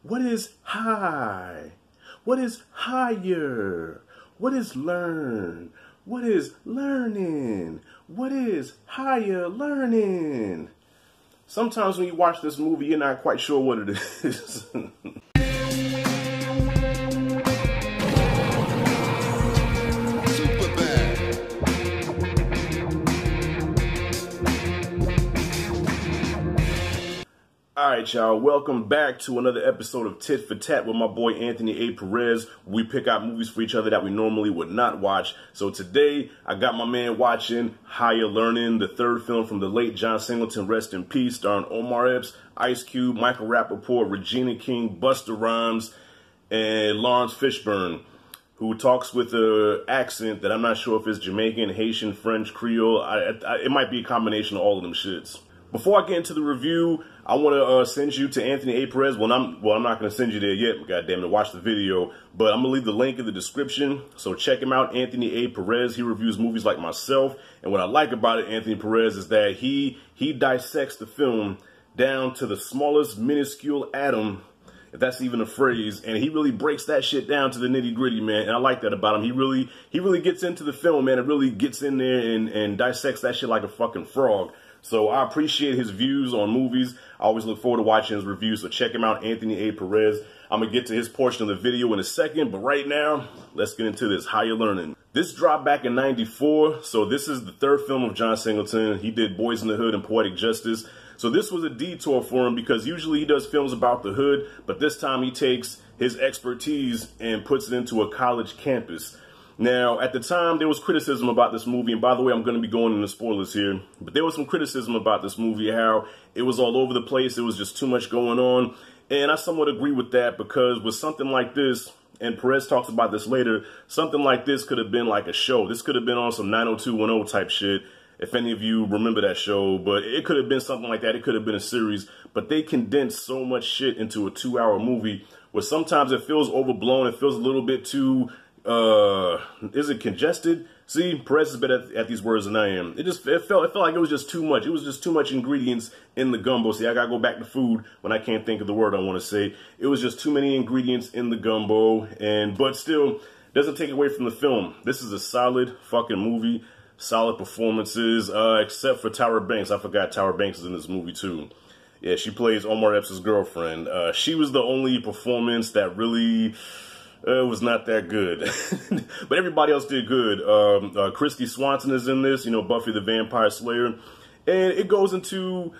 What is high? What is higher? What is learn? What is learning? What is higher learning? Sometimes when you watch this movie, you're not quite sure what it is. Alright, y'all, welcome back to another episode of Tit for Tat with my boy Anthony A. Perez. We pick out movies for each other that we normally would not watch. So today, I got my man watching Higher Learning, the third film from the late John Singleton, rest in peace, starring Omar Epps, Ice Cube, Michael Rappaport, Regina King, Busta Rhymes, and Lawrence Fishburne, who talks with an accent that I'm not sure if it's Jamaican, Haitian, French, Creole. It might be a combination of all of them shits. Before I get into the review, I want to send you to Anthony A. Perez. I'm not going to send you there yet, goddammit, watch the video. But I'm going to leave the link in the description, so check him out, Anthony A. Perez. He reviews movies like myself. And what I like about it, Anthony Perez, is that he dissects the film down to the smallest minuscule atom, if that's even a phrase, and he really breaks that shit down to the nitty-gritty, man. And I like that about him. He really gets into the film, man. It really gets in there and dissects that shit like a fucking frog. So I appreciate his views on movies. I always look forward to watching his reviews, so check him out, Anthony A. Perez. I'm going to get to his portion of the video in a second, but right now, let's get into this Higher Learning. This dropped back in '94, so this is the third film of John Singleton. He did Boys in the Hood and Poetic Justice. So this was a detour for him because usually he does films about the hood, but this time he takes his expertise and puts it into a college campus. Now, at the time, there was criticism about this movie, and by the way, I'm going to be going into spoilers here, but there was some criticism about this movie, how it was all over the place, there was just too much going on, and I somewhat agree with that, because with something like this, and Perez talks about this later, something like this could have been like a show. This could have been on some 90210 type shit, if any of you remember that show, but it could have been something like that. It could have been a series, but they condensed so much shit into a 2-hour movie, where sometimes it feels overblown, it feels a little bit too... is it congested? See, Perez is better at these words than I am. It felt like it was just too much. It was just too much ingredients in the gumbo. See, I gotta go back to food when I can't think of the word I want to say. It was just too many ingredients in the gumbo, but still doesn't take away from the film. This is a solid fucking movie, solid performances, except for Tyra Banks. I forgot Tyra Banks is in this movie too. Yeah, she plays Omar Epps' girlfriend. She was the only performance that really... it was not that good, but everybody else did good. Christy Swanson is in this, you know, Buffy the Vampire Slayer, and it goes into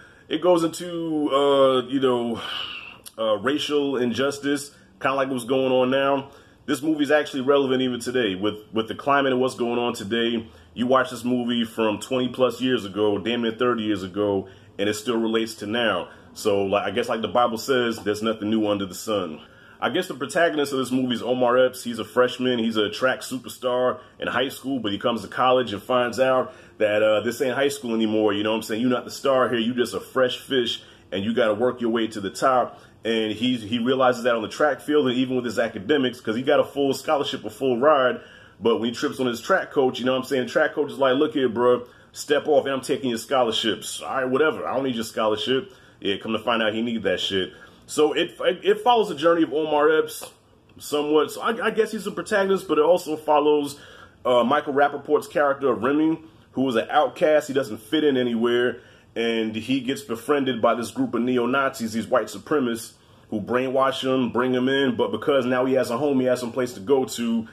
racial injustice, kind of like what's going on now. This movie is actually relevant even today with the climate and what's going on today. You watch this movie from 20 plus years ago, damn near 30 years ago, and it still relates to now. So, like, I guess like the Bible says, there's nothing new under the sun. I guess the protagonist of this movie is Omar Epps. He's a freshman. He's a track superstar in high school, but he comes to college and finds out that this ain't high school anymore. You know what I'm saying? You're not the star here. You're just a fresh fish, and you got to work your way to the top. And he realizes that on the track field, and even with his academics, because he got a full scholarship, a full ride. But when he trips on his track coach, you know what I'm saying? The track coach is like, look here, bro, step off, and I'm taking your scholarships. All right, whatever. I don't need your scholarship. Yeah, come to find out he need that shit. So it follows the journey of Omar Epps somewhat. So I guess he's a protagonist, but it also follows Michael Rappaport's character of Remy, who was an outcast. He doesn't fit in anywhere, and he gets befriended by this group of neo-Nazis, these white supremacists, who brainwash him, bring him in, but because now he has a home, he has some place to go to,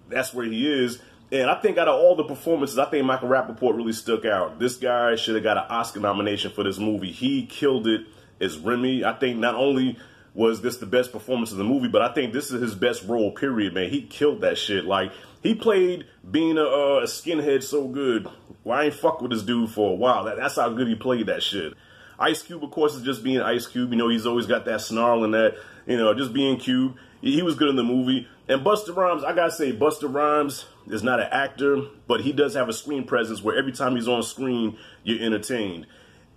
that's where he is. And I think out of all the performances, I think Michael Rappaport really stuck out. This guy should have got an Oscar nomination for this movie. He killed it as Remy. I think not only was this the best performance of the movie, but I think this is his best role, period, man. He killed that shit. Like, he played being a skinhead so good. Well, I ain't fuck with this dude for a while. That's how good he played that shit. Ice Cube, of course, is just being Ice Cube. You know, he's always got that snarl and that, you know, just being Cube. He was good in the movie. And Busta Rhymes, I gotta say, Busta Rhymes is not an actor, but he does have a screen presence where every time he's on screen, you're entertained.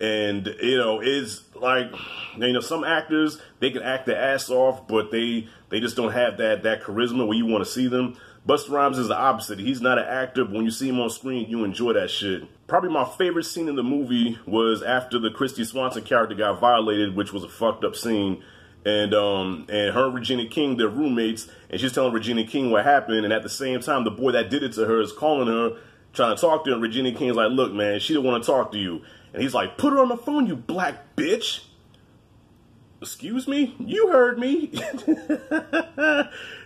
And, you know, it's like, you know, some actors, they can act their ass off, but they just don't have that charisma where you want to see them. Busta Rhymes is the opposite. He's not an actor, but when you see him on screen, you enjoy that shit. Probably my favorite scene in the movie was after the Christy Swanson character got violated, which was a fucked up scene. and her and Regina King, they're roommates, and she's telling Regina King what happened, and at the same time, the boy that did it to her is calling her, trying to talk to her, and Regina King's like, look, man, she didn't want to talk to you. And he's like, put her on the phone, you black bitch. Excuse me? You heard me.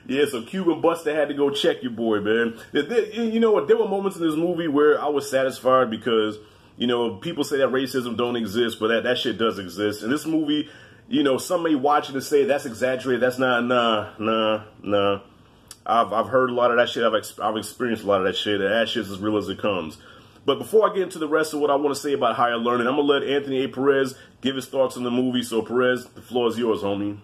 Yeah, so Cuban Buster had to go check your boy, man. You know what? There were moments in this movie where I was satisfied because, you know, people say that racism don't exist, but that shit does exist. In this movie, you know, some may watch it and say that's exaggerated. That's not, nah. I've heard a lot of that shit. I've experienced a lot of that shit. And that shit's as real as it comes. But before I get into the rest of what I want to say about higher learning, I'm going to let Anthony A. Perez give his thoughts on the movie. So, Perez, the floor is yours, homie.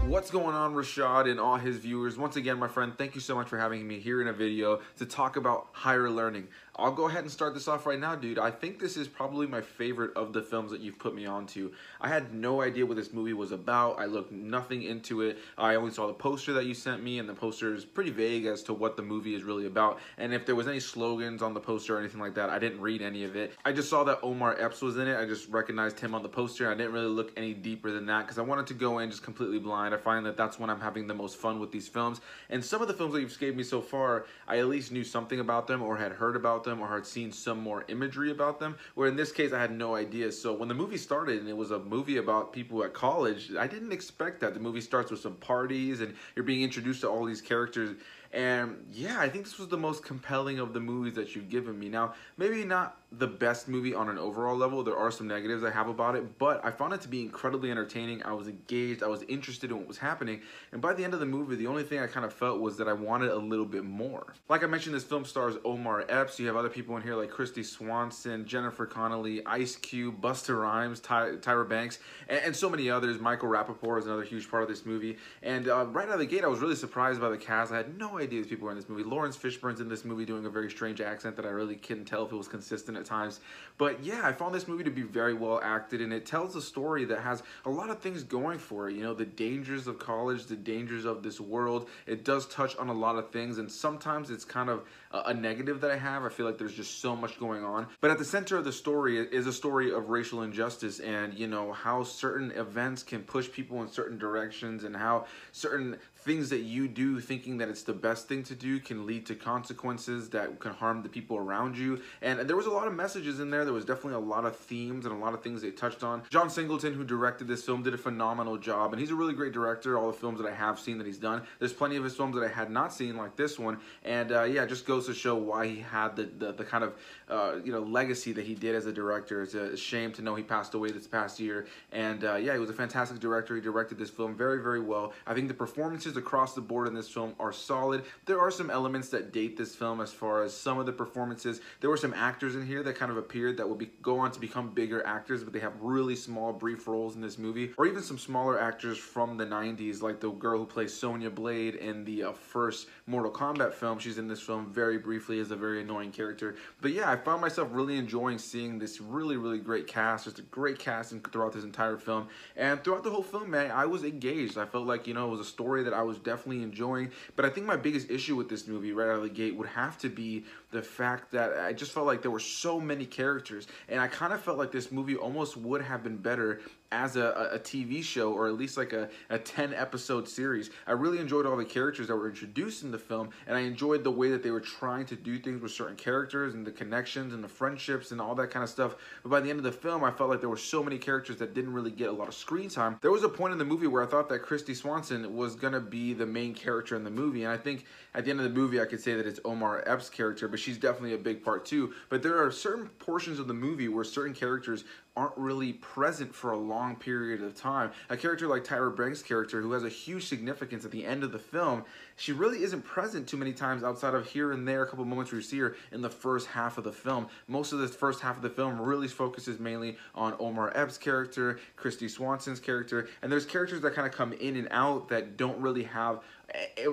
What's going on, Rashad and all his viewers? Once again, my friend, thank you so much for having me here in a video to talk about higher learning. I'll go ahead and start this off right now, dude. I think this is probably my favorite of the films that you've put me onto. I had no idea what this movie was about. I looked nothing into it. I only saw the poster that you sent me, and the poster is pretty vague as to what the movie is really about. And if there was any slogans on the poster or anything like that, I didn't read any of it. I just saw that Omar Epps was in it. I just recognized him on the poster. I didn't really look any deeper than that because I wanted to go in just completely blind. I find that that's when I'm having the most fun with these films. And some of the films that you've gave me so far, I at least knew something about them or had heard about them or had seen some more imagery about them, where in this case I had no idea. So when the movie started and it was a movie about people at college, I didn't expect that. The movie starts with some parties and you're being introduced to all these characters. And yeah, I think this was the most compelling of the movies that you've given me. Now, maybe not the best movie on an overall level. There are some negatives I have about it, but I found it to be incredibly entertaining. I was engaged. I was interested in what was happening. And by the end of the movie, the only thing I kind of felt was that I wanted a little bit more. Like I mentioned, this film stars Omar Epps. You have other people in here like Christy Swanson, Jennifer Connelly, Ice Cube, Busta Rhymes, Tyra Banks, and so many others. Michael Rappaport is another huge part of this movie. And right out of the gate, I was really surprised by the cast. I had no idea these people were in this movie. Lawrence Fishburne's in this movie doing a very strange accent that I really couldn't tell if it was consistent at times. But yeah, I found this movie to be very well acted, and it tells a story that has a lot of things going for it. You know, the dangers of college, the dangers of this world. It does touch on a lot of things, and sometimes it's kind of a negative that I have. I feel like there's just so much going on. But at the center of the story is a story of racial injustice and, you know, how certain events can push people in certain directions and how certain things that you do thinking that it's the best thing to do can lead to consequences that can harm the people around you. And there was a lot of messages in there. There was definitely a lot of themes and a lot of things they touched on. John Singleton, who directed this film, did a phenomenal job, and he's a really great director. All the films that I have seen that he's done, there's plenty of his films that I had not seen, like this one. And yeah, it just goes to show why he had the kind of you know, legacy that he did as a director. It's a shame to know he passed away this past year. And yeah, he was a fantastic director. He directed this film very, very well. I think the performances across the board in this film are solid. There are some elements that date this film as far as some of the performances. There were some actors in here that kind of appeared that would go on to become bigger actors, but they have really small, brief roles in this movie. Or even some smaller actors from the 90s, like the girl who plays Sonya Blade in the first Mortal Kombat film. She's in this film very briefly as a very annoying character. But yeah, I found myself really enjoying seeing this really, really great cast. Just a great casting throughout this entire film. And throughout the whole film, man, I was engaged. I felt like, you know, it was a story that I was definitely enjoying. But I think my biggest issue with this movie right out of the gate would have to be the fact that I just felt like there were so many characters, and I kind of felt like this movie almost would have been better as a TV show, or at least like a 10-episode series. I really enjoyed all the characters that were introduced in the film, and I enjoyed the way that they were trying to do things with certain characters and the connections and the friendships and all that kind of stuff. But by the end of the film, I felt like there were so many characters that didn't really get a lot of screen time. There was a point in the movie where I thought that Christy Swanson was going to be the main character in the movie, and I think at the end of the movie I could say that it's Omar Epps' character, but she's definitely a big part too. But there are certain portions of the movie where certain characters aren't really present for a long period of time. A character like Tyra Banks' character, who has a huge significance at the end of the film, she really isn't present too many times outside of here and there, a couple moments where you see her in the first half of the film. Most of the first half of the film really focuses mainly on Omar Epps' character, Christy Swanson's character, and there's characters that kind of come in and out that don't really have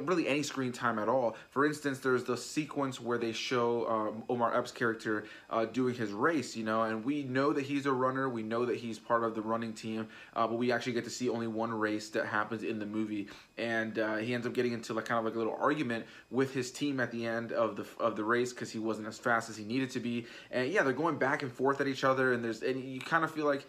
really any screen time at all. For instance, there's the sequence where they show Omar Epps' character doing his race, you know, and we know that he's a runner, we know that he's part of the running team, but we actually get to see only one race that happens in the movie, and he ends up getting into like kind of like a little argument with his team at the end of the race because he wasn't as fast as he needed to be, and yeah, they're going back and forth at each other, and you kind of feel like,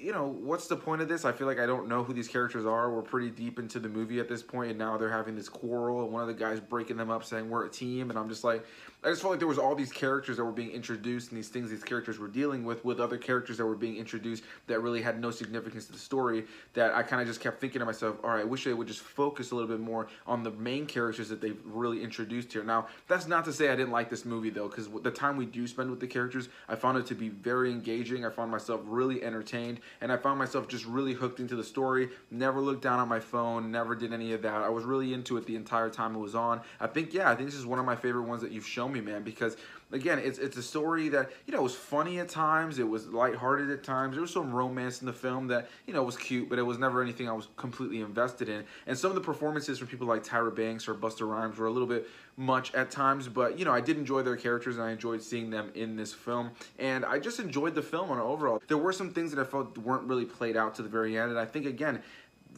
you know, what's the point of this? I feel like I don't know who these characters are. We're pretty deep into the movie at this point, and now they're having this quarrel, and one of the guys breaking them up saying we're a team, and I'm just like, I just felt like there was all these characters that were being introduced and these things these characters were dealing with other characters that were being introduced that really had no significance to the story, that I kind of just kept thinking to myself, all right, I wish they would just focus a little bit more on the main characters that they've really introduced here. Now, that's not to say I didn't like this movie, though, because the time we do spend with the characters, I found it to be very engaging. I found myself really entertained, and I found myself just really hooked into the story. Never looked down at my phone, never did any of that. I was really into it the entire time it was on. I think this is one of my favorite ones that you've shown me, man, because again, it's a story that, you know, was funny at times, it was lighthearted at times, there was some romance in the film that, you know, was cute, but it was never anything I was completely invested in. And some of the performances from people like Tyra Banks or Busta Rhymes were a little bit much at times, but, you know, I did enjoy their characters and I enjoyed seeing them in this film, and I just enjoyed the film on overall. There were some things that I felt weren't really played out to the very end, and I think, again,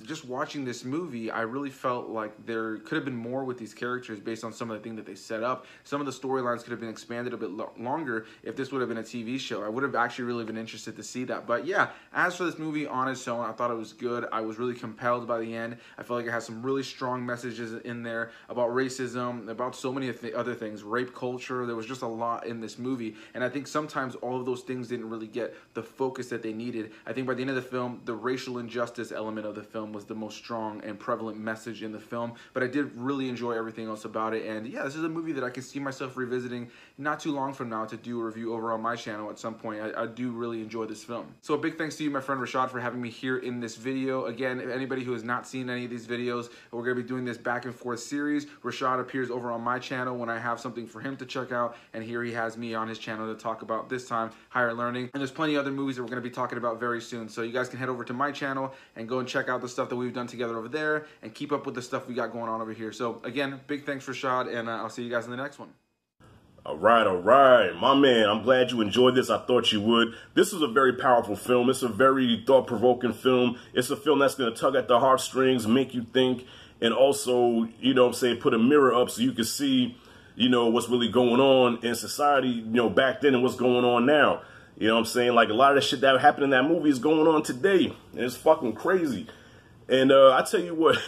just watching this movie, I really felt like there could have been more with these characters based on some of the things that they set up. Some of the storylines could have been expanded a bit longer if this would have been a TV show. I would have actually really been interested to see that. But yeah, as for this movie on its own, I thought it was good. I was really compelled by the end. I felt like it has some really strong messages in there about racism, about so many other things, rape culture. There was just a lot in this movie. And I think sometimes all of those things didn't really get the focus that they needed. I think by the end of the film, the racial injustice element of the film was the most strong and prevalent message in the film, but I did really enjoy everything else about it. And yeah, this is a movie that I can see myself revisiting not too long from now to do a review over on my channel at some point. I do really enjoy this film. So a big thanks to you, my friend Rashad, for having me here in this video. Again, if anybody who has not seen any of these videos, we're going to be doing this back and forth series. Rashad appears over on my channel when I have something for him to check out, and here he has me on his channel to talk about, this time, higher learning. And there's plenty of other movies that we're going to be talking about very soon, so you guys can head over to my channel and go and check out the stuff that we've done together over there and keep up with the stuff we got going on over here. So again, big thanks, Rashad, and I'll see you guys in the next one. All right, my man, I'm glad you enjoyed this. I thought you would. This is a very powerful film. It's a very thought-provoking film. It's a film that's going to tug at the heartstrings, make you think, and also, you know what I'm saying, put a mirror up so you can see, you know, what's really going on in society, you know, back then and what's going on now. You know what I'm saying? Like, a lot of the shit that happened in that movie is going on today, and it's fucking crazy. And I tell you what,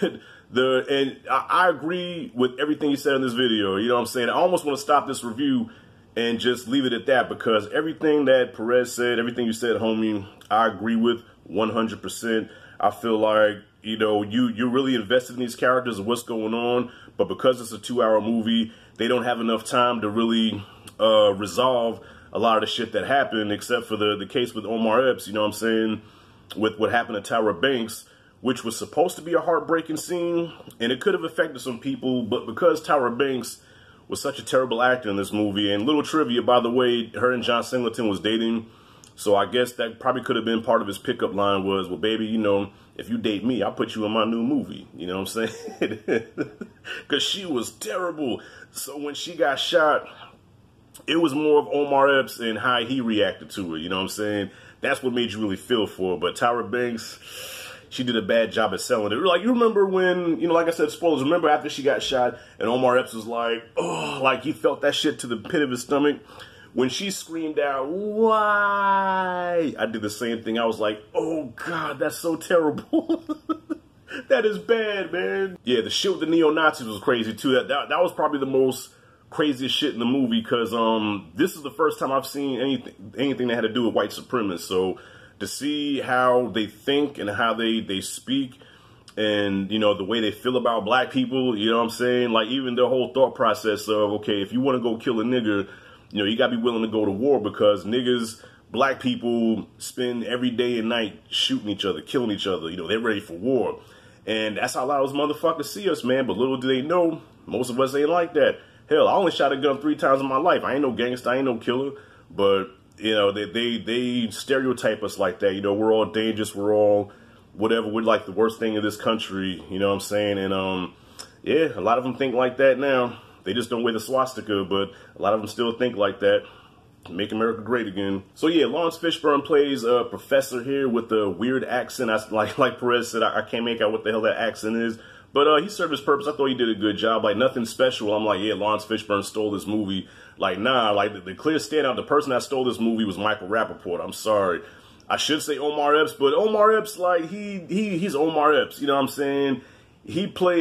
I agree with everything you said in this video. You know what I'm saying? I almost want to stop this review and just leave it at that, because everything that Perez said, everything you said, homie, I agree with 100%. I feel like, you know, you're really invested in these characters and what's going on, but because it's a 2-hour movie, they don't have enough time to really resolve a lot of the shit that happened, except for the case with Omar Epps, you know what I'm saying, with what happened to Tyra Banks, which was supposed to be a heartbreaking scene, and it could have affected some people, but because Tyra Banks was such a terrible actor in this movie, and little trivia, by the way, her and John Singleton was dating, so I guess that probably could have been part of his pickup line was, well, baby, you know, if you date me, I'll put you in my new movie, you know what I'm saying? Because she was terrible. So when she got shot, it was more of Omar Epps and how he reacted to it, you know what I'm saying? That's what made you really feel for her, but Tyra Banks, she did a bad job at selling it. Like, you remember when, you know, like I said, spoilers, remember after she got shot and Omar Epps was like, oh, like he felt that shit to the pit of his stomach. When she screamed out, why? I did the same thing. I was like, oh God, that's so terrible. That is bad, man. Yeah, the shit with the neo-Nazis was crazy too. That was probably the most craziest shit in the movie, because this is the first time I've seen anything that had to do with white supremacists. So to see how they think and how they speak and, you know, the way they feel about black people, you know what I'm saying? Like, even their whole thought process of, okay, if you want to go kill a nigger, you know, you got to be willing to go to war, because niggas, black people spend every day and night shooting each other, killing each other. You know, they're ready for war. And that's how a lot of those motherfuckers see us, man. But little do they know, most of us ain't like that. Hell, I only shot a gun 3 times in my life. I ain't no gangster, I ain't no killer. But, you know, they stereotype us like that. You know, we're all dangerous, we're all whatever, we're like the worst thing in this country, you know what I'm saying? And, yeah, a lot of them think like that now. They just don't wear the swastika, but a lot of them still think like that. Make America great again. So yeah, Lawrence Fishburne plays a professor here with a weird accent. Like Perez said, I can't make out what the hell that accent is. But he served his purpose. I thought he did a good job. Like, nothing special. I'm like, yeah, Lawrence Fishburne stole this movie. Like, nah, like, the clear standout, the person that stole this movie was Michael Rappaport. I'm sorry. I should say Omar Epps, but Omar Epps, like, he's Omar Epps. You know what I'm saying?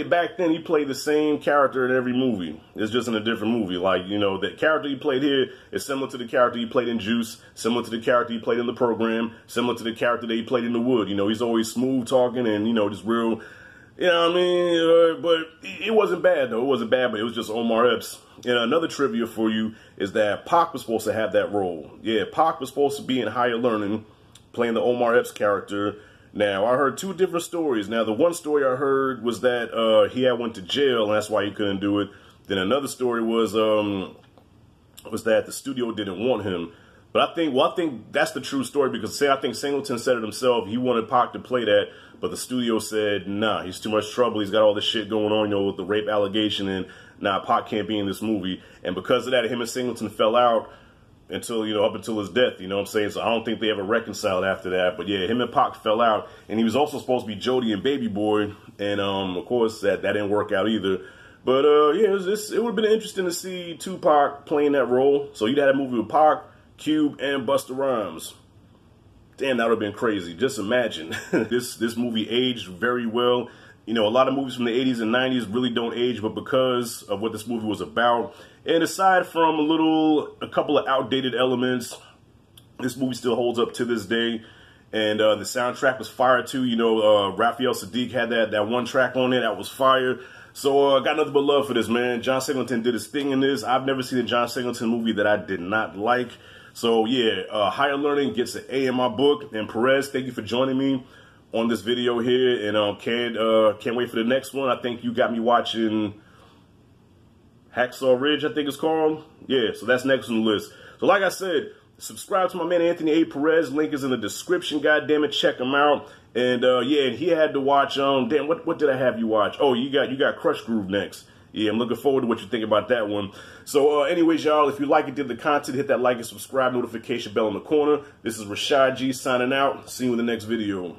Back then, he played the same character in every movie. It's just in a different movie. Like, you know, the character he played here is similar to the character he played in Juice, similar to the character he played in The Program, similar to the character that he played in The Wood. You know, he's always smooth talking and, you know, just real, you know what I mean? But it wasn't bad, though. It wasn't bad, but it was just Omar Epps. And another trivia for you is that Pac was supposed to have that role. Yeah, Pac was supposed to be in Higher Learning, playing the Omar Epps character. Now, I heard two different stories. Now, the one story I heard was that he had went to jail, and that's why he couldn't do it. Then another story was that the studio didn't want him. But I think that's the true story, because I think Singleton said it himself. He wanted Pac to play that, but the studio said, nah, he's too much trouble. He's got all this shit going on, you know, with the rape allegation, and nah, Pac can't be in this movie. And because of that, him and Singleton fell out until, you know, up until his death, you know what I'm saying? So I don't think they ever reconciled after that. But yeah, him and Pac fell out, and he was also supposed to be Jody and Baby Boy, and of course that didn't work out either. But yeah, it would have been interesting to see Tupac playing that role. So you'd had a movie with Pac, Cube, and Busta Rhymes. Damn, that would have been crazy. Just imagine. This movie aged very well. You know, a lot of movies from the 80s and 90s really don't age, but because of what this movie was about, and aside from a couple of outdated elements, this movie still holds up to this day. And the soundtrack was fire too. You know, Raphael Sadiq had that one track on it that was fire. So I got nothing but love for this, man. John Singleton did his thing in this. I've never seen a John Singleton movie that I did not like. So yeah, Higher Learning gets an A in my book. And Perez, thank you for joining me on this video here, and can't wait for the next one. I think you got me watching Hacksaw Ridge, I think it's called. Yeah, so that's next on the list. So like I said, subscribe to my man Anthony A. Perez. Link is in the description. God damn it, check him out. And yeah, he had to watch. Damn, what did I have you watch? Oh, you got Crush Groove next. Yeah, I'm looking forward to what you think about that one. So anyways, y'all, if you like it, did the content, hit that like and subscribe, notification bell in the corner. This is Rashad G signing out. See you in the next video.